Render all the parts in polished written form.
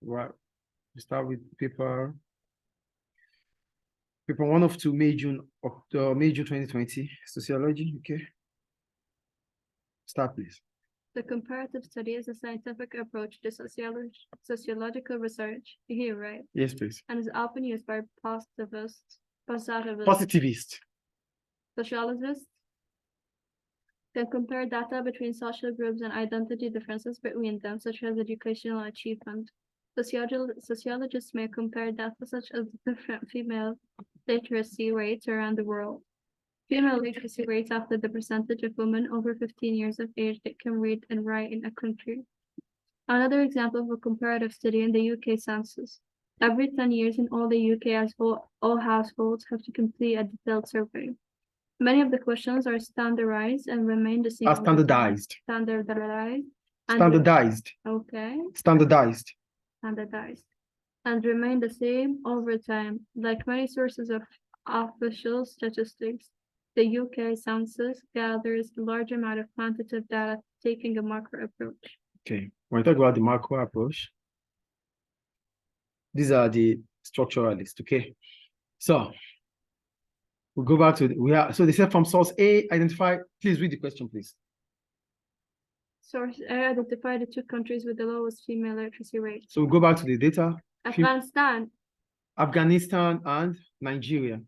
Right. We start with paper 1 of 2, May, June 2020, Sociology. Okay. Start, please. The comparative study is a scientific approach to sociological research. Here, right? Yes, please. And is often used by positivists, Positivist. sociologists, can compare data between social groups and identity differences between them, such as educational achievement. Sociologists may compare data such as different female literacy rates around the world. Female literacy rates after the percentage of women over 15 years of age that can read and write in a country. Another example of a comparative study in the UK census. Every 10 years in all the UK, as all households have to complete a detailed survey. Many of the questions are standardized and remain the same. Standardized. Standardized. Standardized. Okay. Standardized. Standardized. And remain the same over time. Like many sources of official statistics, the UK census gathers a large amount of quantitative data, taking a macro approach. Okay. When we talk about the macro approach, these are the structuralists. Okay. So we'll go back to so they said from source A, identify. Please read the question, please. Source A, identify the 2 countries with the lowest female literacy rate. So we'll go back to the data. Afghanistan and Nigeria.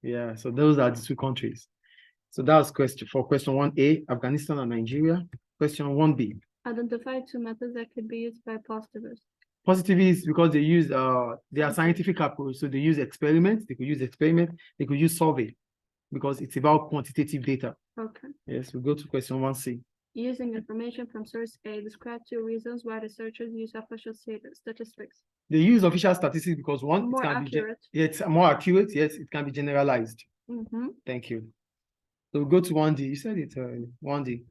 Yeah, so those are the 2 countries. So that's question 1A, Afghanistan and Nigeria. Question 1B. Identify 2 methods that could be used by positivists. Positivists, because they use their scientific approach, so they use experiments. They could use experiment. They could use survey, because it's about quantitative data. Okay. Yes, we go to question 1C. Using information from source A, describe 2 reasons why researchers use official statistics. They use official statistics because one, more accurate. It's more accurate. Yes, it can be generalized. Thank you. So we go to 1D. You said it 1D.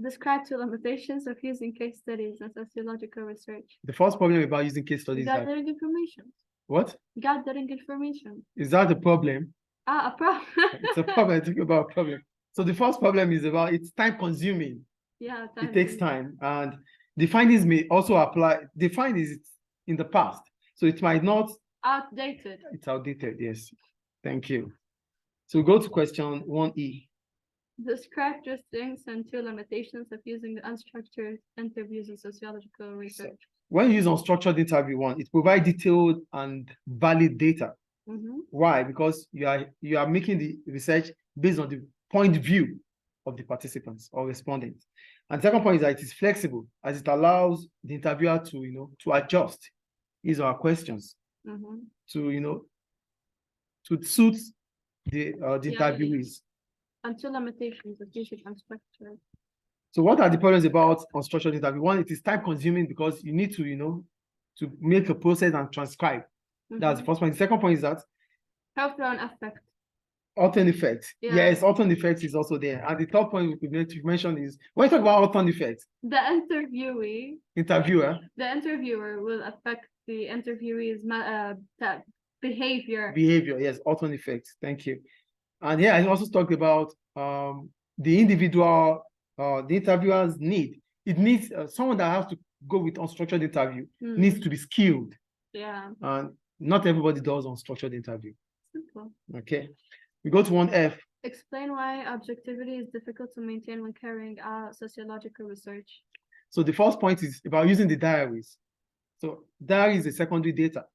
Describe 2 limitations of using case studies and sociological research. The first problem about using case studies is gathering information. What? Gathering information. Is that the problem? A problem. It's a problem. I think about a problem. So the first problem is about it's time consuming. Yeah, it takes time, and the findings may also apply. The findings in the past, so it might not outdated. It's outdated. Yes, thank you. So go to question 1E. Describe 2 strengths and 2 limitations of using the unstructured interviews in sociological research. When you use unstructured interview, 1, it provides detailed and valid data. Why? Because you are making the research based on the point of view of the participants or respondents. And the second point is that it is flexible, as it allows the interviewer to adjust his or her questions to suit the interviewees. And 2 limitations of using unstructured. So what are the problems about unstructured interview? 1, it is time consuming because you need to to make a process and transcribe. That's the first point. The second point is that Outturn effect. Outturn effect. Yeah. Yes, outturn effect is also there. And the third point we could mention is when you talk about outturn effect, the interviewer will affect the interviewee's behavior. Yes, outturn effect. Thank you. And I also talked about the individual, the interviewer's need. It needs someone that has to go with unstructured interview needs to be skilled. Yeah. And not everybody does unstructured interview. Simple. Okay. We go to 1F. Explain why objectivity is difficult to maintain when carrying out sociological research. So the first point is about using the diaries. So diary is a secondary data.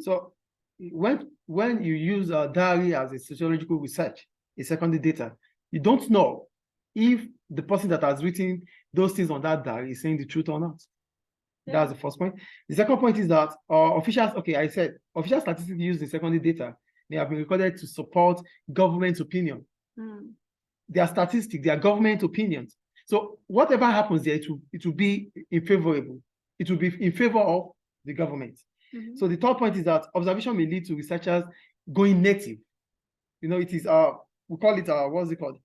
So when you use a diary as a sociological research, a secondary data, you don't know if the person that has written those things on that diary is saying the truth or not. Yeah. That's the first point. The second point is that I said official statistics use the secondary data. They have been recorded to support government opinion. They are statistics, they are government opinions. So whatever happens there, it will be favorable. It will be in favor of the government. So the third point is that observation may lead to researchers going native. It is we call it what's it called?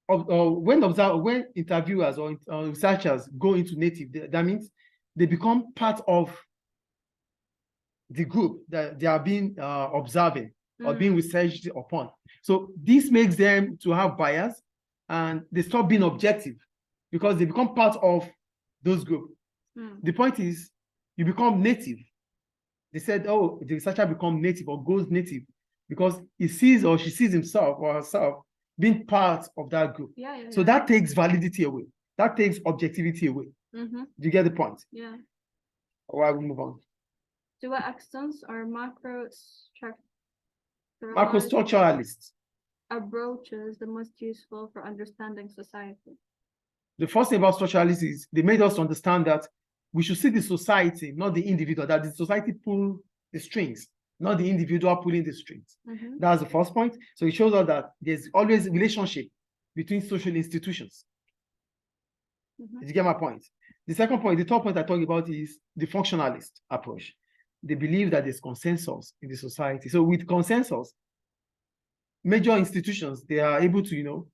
When interviewers or researchers go into native, that means they become part of the group that they are being observing or being researched upon. So this makes them to have bias, and they stop being objective because they become part of those groups. The point is, you become native. They said, oh, the researcher becomes native or goes native because he sees or she sees himself or herself being part of that group. So that takes validity away. That takes objectivity away. Do you get the point? Yeah. Why we move on? To what extent are macrostructuralists approaches the most useful for understanding society? The first thing about structuralists is they made us understand that we should see the society, not the individual, that the society pull the strings, not the individual pulling the strings. That's the first point. So it shows us that there's always a relationship between social institutions. Did you get my point? The second point, the third point I talk about is the functionalist approach. They believe that there's consensus in the society. So with consensus, major institutions, they are able to,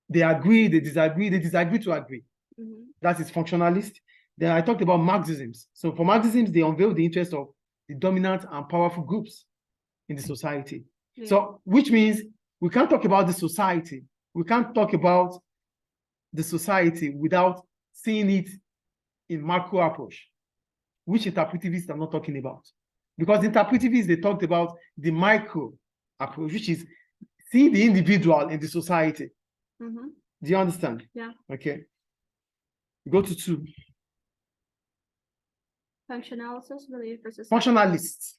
they agree, they disagree to agree. That is functionalist. Then I talked about Marxisms. So for Marxisms, they unveil the interest of the dominant and powerful groups in the society. So which means we can't talk about the society. We can't talk about the society without seeing it in macro approach, which interpretivists are not talking about. Because interpretivists, they talked about the micro approach, which is seeing the individual in the society. Do you understand? Yeah. Okay. Go to 2. Functionalists believe for society. Functionalists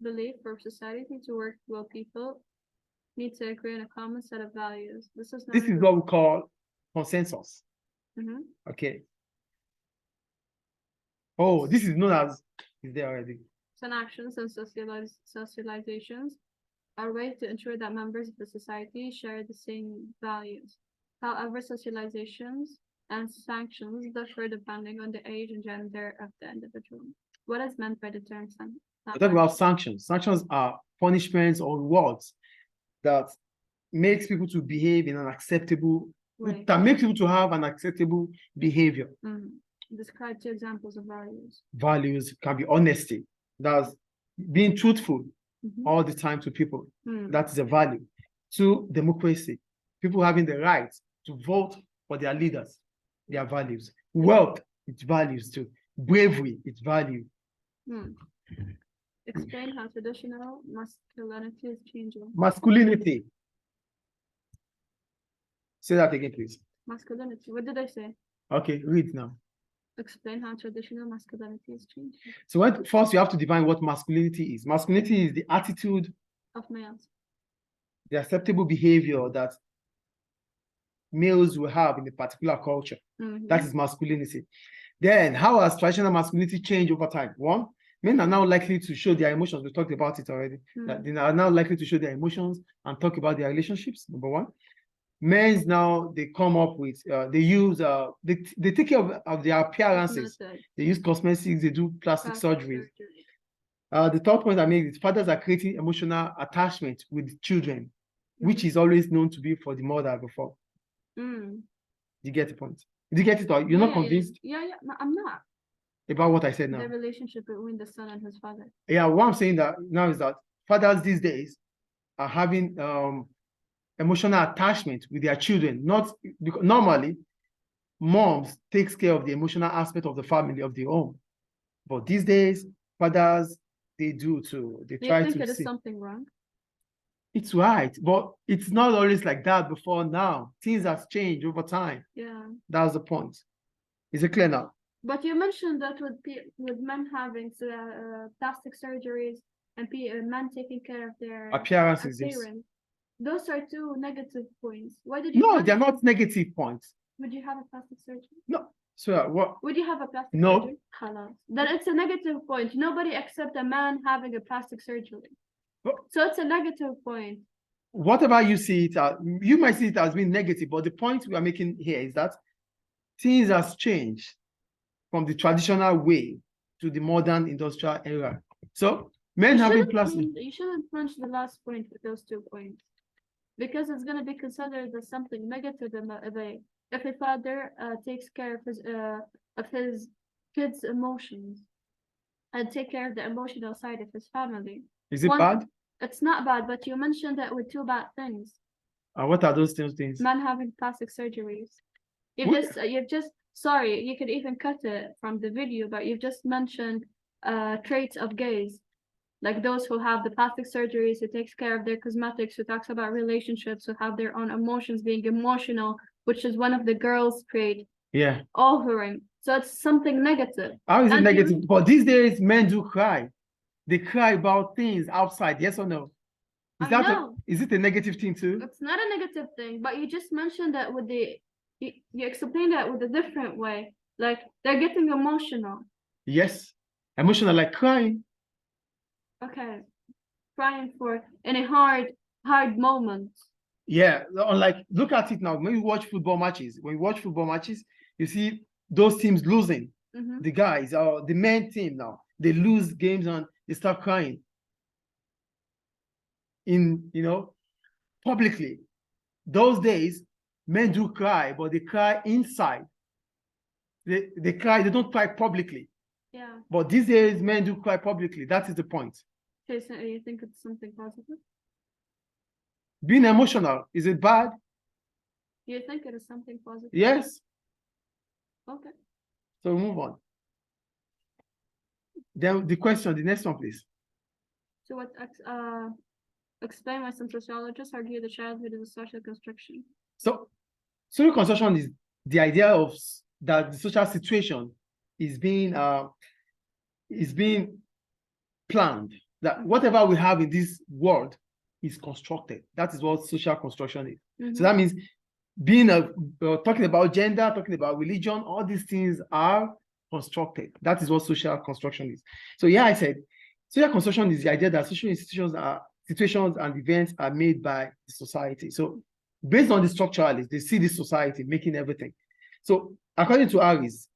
believe for society to work well, people need to agree on a common set of values. This is what we call consensus. Okay. Oh, this is known as, is there already? Some actions and socializations are ways to ensure that members of the society share the same values. However, socializations and sanctions differ depending on the age and gender of the individual. What is meant by the term sanction? We're talking about sanctions. Sanctions are punishments or rewards that makes people to behave in an acceptable way. That makes people to have an acceptable behavior. Describe 2 examples of values. Values can be honesty. That's being truthful all the time to people. That is a value. 2, democracy. People having the right to vote for their leaders, their values. Wealth, its values too. Bravery, its value. Explain how traditional masculinity is changing. Masculinity. Say that again, please. Masculinity. What did I say? Okay, read now. Explain how traditional masculinity is changing. So first you have to define what masculinity is. Masculinity is the attitude of males. The acceptable behavior that males will have in a particular culture. That is masculinity. Then, how has traditional masculinity changed over time? 1, men are now likely to show their emotions. We talked about it already. That they are now likely to show their emotions and talk about their relationships. Number 1. Men's now, they come up with, they use, they take care of their appearances. They use cosmetics, they do plastic surgery. The third point I made is fathers are creating emotional attachment with children, which is always known to be for the mother before. You get the point? Did you get it? Or you're not convinced? Yeah, no, I'm not. About what I said now? The relationship between the son and his father. Yeah, what I'm saying that now is that fathers these days are having emotional attachment with their children. Not because normally moms takes care of the emotional aspect of the family, of the home. But these days, fathers, they do too. They try to see. Do you think it is something wrong? It's right, but it's not always like that before now. Things have changed over time. Yeah. That's the point. Is it clear now? But you mentioned that with men having plastic surgeries and men taking care of their appearances. Those are 2 negative points. Why did you? No, they're not negative points. Would you have a plastic surgery? No. So what? Would you have a plastic surgery? No. Then it's a negative point. Nobody accepts a man having a plastic surgery. So it's a negative point. Whatever you see it as, you might see it as being negative, but the point we are making here is that things has changed from the traditional way to the modern industrial era. So men having plastic. You shouldn't punch the last point with those 2 points, because it's going to be considered as something negative if a father takes care of his kids' emotions and take care of the emotional side of his family. Is it bad? It's not bad, but you mentioned that with 2 bad things. What are those things? Men having plastic surgeries. Sorry, you could even cut it from the video, but you've just mentioned traits of gays. Like those who have the plastic surgeries, who takes care of their cosmetics, who talks about relationships, who have their own emotions, being emotional, which is one of the girls' trait. Yeah. Offering. So it's something negative. How is it negative? But these days, men do cry. They cry about things outside. Yes or no? Is it a negative thing too? It's not a negative thing, but you just mentioned that with you explained that with a different way. Like they're getting emotional. Yes. Emotional, like crying. Okay. Crying in a hard moment. Yeah. Like, look at it now. When you watch football matches, you see those teams losing. The guys, or the men team now, they lose games and they start crying. Publicly. Those days, men do cry, but they cry inside. They cry, they don't cry publicly. Yeah. But these days, men do cry publicly. That is the point. Okay, so you think it's something positive? Being emotional, is it bad? You think it is something positive? Yes. Okay. So move on. Then the next one, please. So explain why some sociologists argue that childhood is a social construction. So social construction is the idea of that the social situation is being planned, that whatever we have in this world is constructed. That is what social construction is. So that means talking about gender, talking about religion, all these things are constructed. That is what social construction is. So yeah, I said social construction is the idea that social situations and events are made by the society. So based on the structuralists, they see this society making everything. So according to Harris,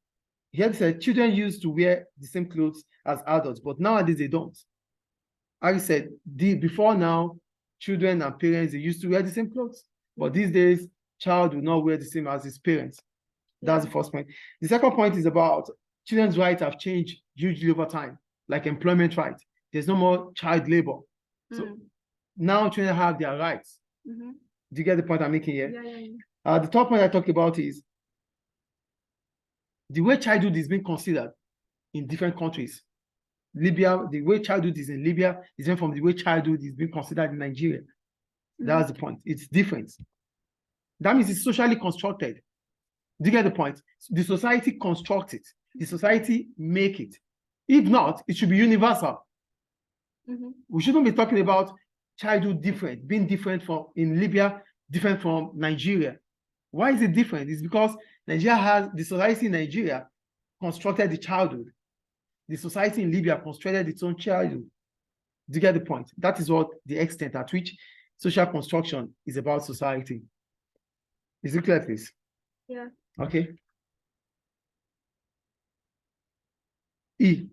he had said children used to wear the same clothes as adults, but nowadays they don't. Harris said before now, children and parents, they used to wear the same clothes, but these days, child will not wear the same as his parents. That's the first point. The second point is about children's rights have changed hugely over time, like employment rights. There's no more child labor. So now children have their rights. Do you get the point I'm making here? Yeah. The third point I talk about is the way childhood is being considered in different countries. Libya, the way childhood is in Libya is different from the way childhood is being considered in Nigeria. That's the point. It's different. That means it's socially constructed. Do you get the point? The society constructs it. The society make it. If not, it should be universal. We shouldn't be talking about childhood different, being different from in Libya, different from Nigeria. Why is it different? It's because the society in Nigeria constructed the childhood. The society in Libya constructed its own childhood. Do you get the point? That is what the extent at which social construction is about society. Is it clear, please? Yeah. Okay. E.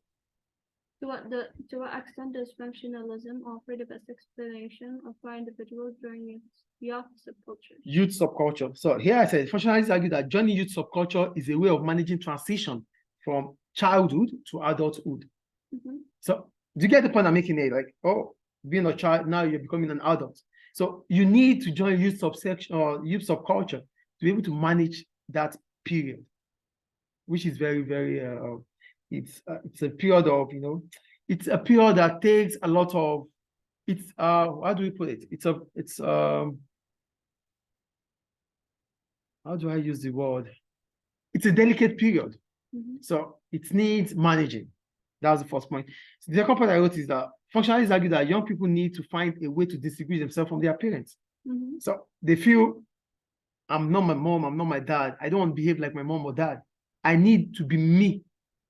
To what extent does functionalism offer the best explanation of why individuals join youth subculture? Youth subculture. So here I said, functionalists argue that joining youth subculture is a way of managing transition from childhood to adulthood. So do you get the point I'm making here? Like, being a child, now you're becoming an adult. So you need to join youth subsection or youth subculture to be able to manage that period, which is very, very it's a period of, it's a period that takes a lot of, how do we put it? How do I use the word? It's a delicate period. So it needs managing. That was the first point. So the second point I wrote is that functionalists argue that young people need to find a way to distinguish themselves from their parents. So they feel, I'm not my mom, I'm not my dad. I don't want to behave like my mom or dad. I need to be me.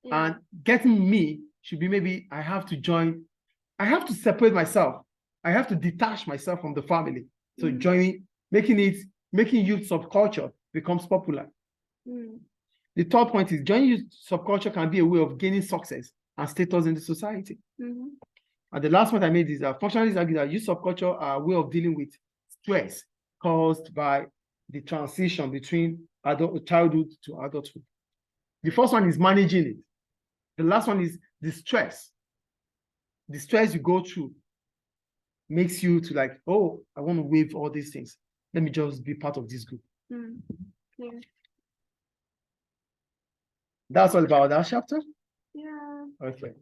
Yeah. And getting me should be maybe I have to separate myself. I have to detach myself from the family. So making youth subculture becomes popular. The third point is joining youth subculture can be a way of gaining success and status in the society. And the last point I made is that functionalists argue that youth subculture are a way of dealing with stress caused by the transition between childhood to adulthood. The first one is managing it. The last one is the stress. The stress you go through makes you to like, I want to waive all these things. let me just be part of this group. Clear. That's all about that chapter? Yeah. Okay.